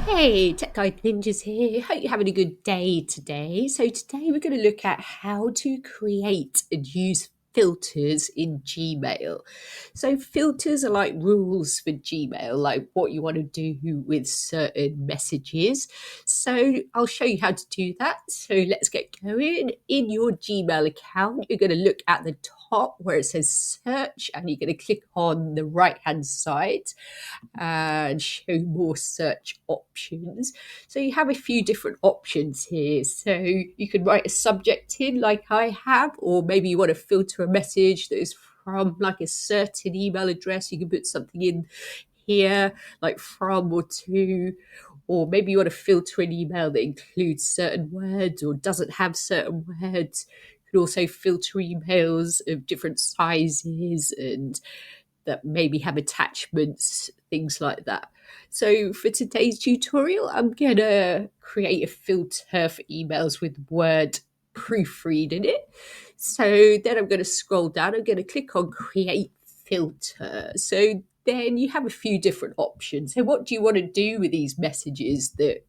Hey, Tech Guide Ninjas here. Hope you're having a good day today. So today we're going to look at how to create and use filters in Gmail. So filters are like rules for Gmail, like what you want to do with certain messages. So I'll show you how to do that. So let's get going. In your Gmail account, you're going to look at the top where it says search and you're going to click on the right hand side and show more search options. So you have a few different options here. So you can write a subject in like I have, or maybe you want to filter a message that is from like a certain email address. You can put something in here like from or to, or maybe you want to filter an email that includes certain words or doesn't have certain words. You can also filter emails of different sizes and that maybe have attachments, things like that. So for today's tutorial, I'm going to create a filter for emails with word proofread in it. So then I'm going to scroll down. I'm going to click on create filter. So then you have a few different options. So what do you want to do with these messages that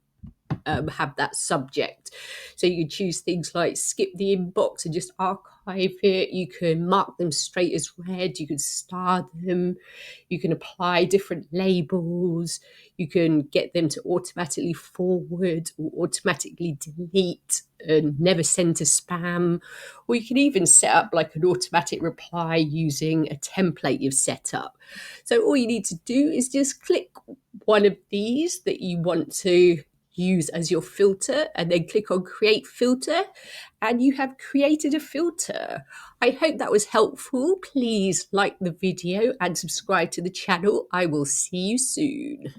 have that subject? So you can choose things like skip the inbox and just archive it. You can mark them straight as read. You can star them. You can apply different labels. You can get them to automatically forward or automatically delete and never send to spam. Or you can even set up like an automatic reply using a template you've set up. So all you need to do is just click one of these that you want to use as your filter and then click on create filter and you have created a filter. I hope that was helpful. Please like the video and subscribe to the channel. I will see you soon.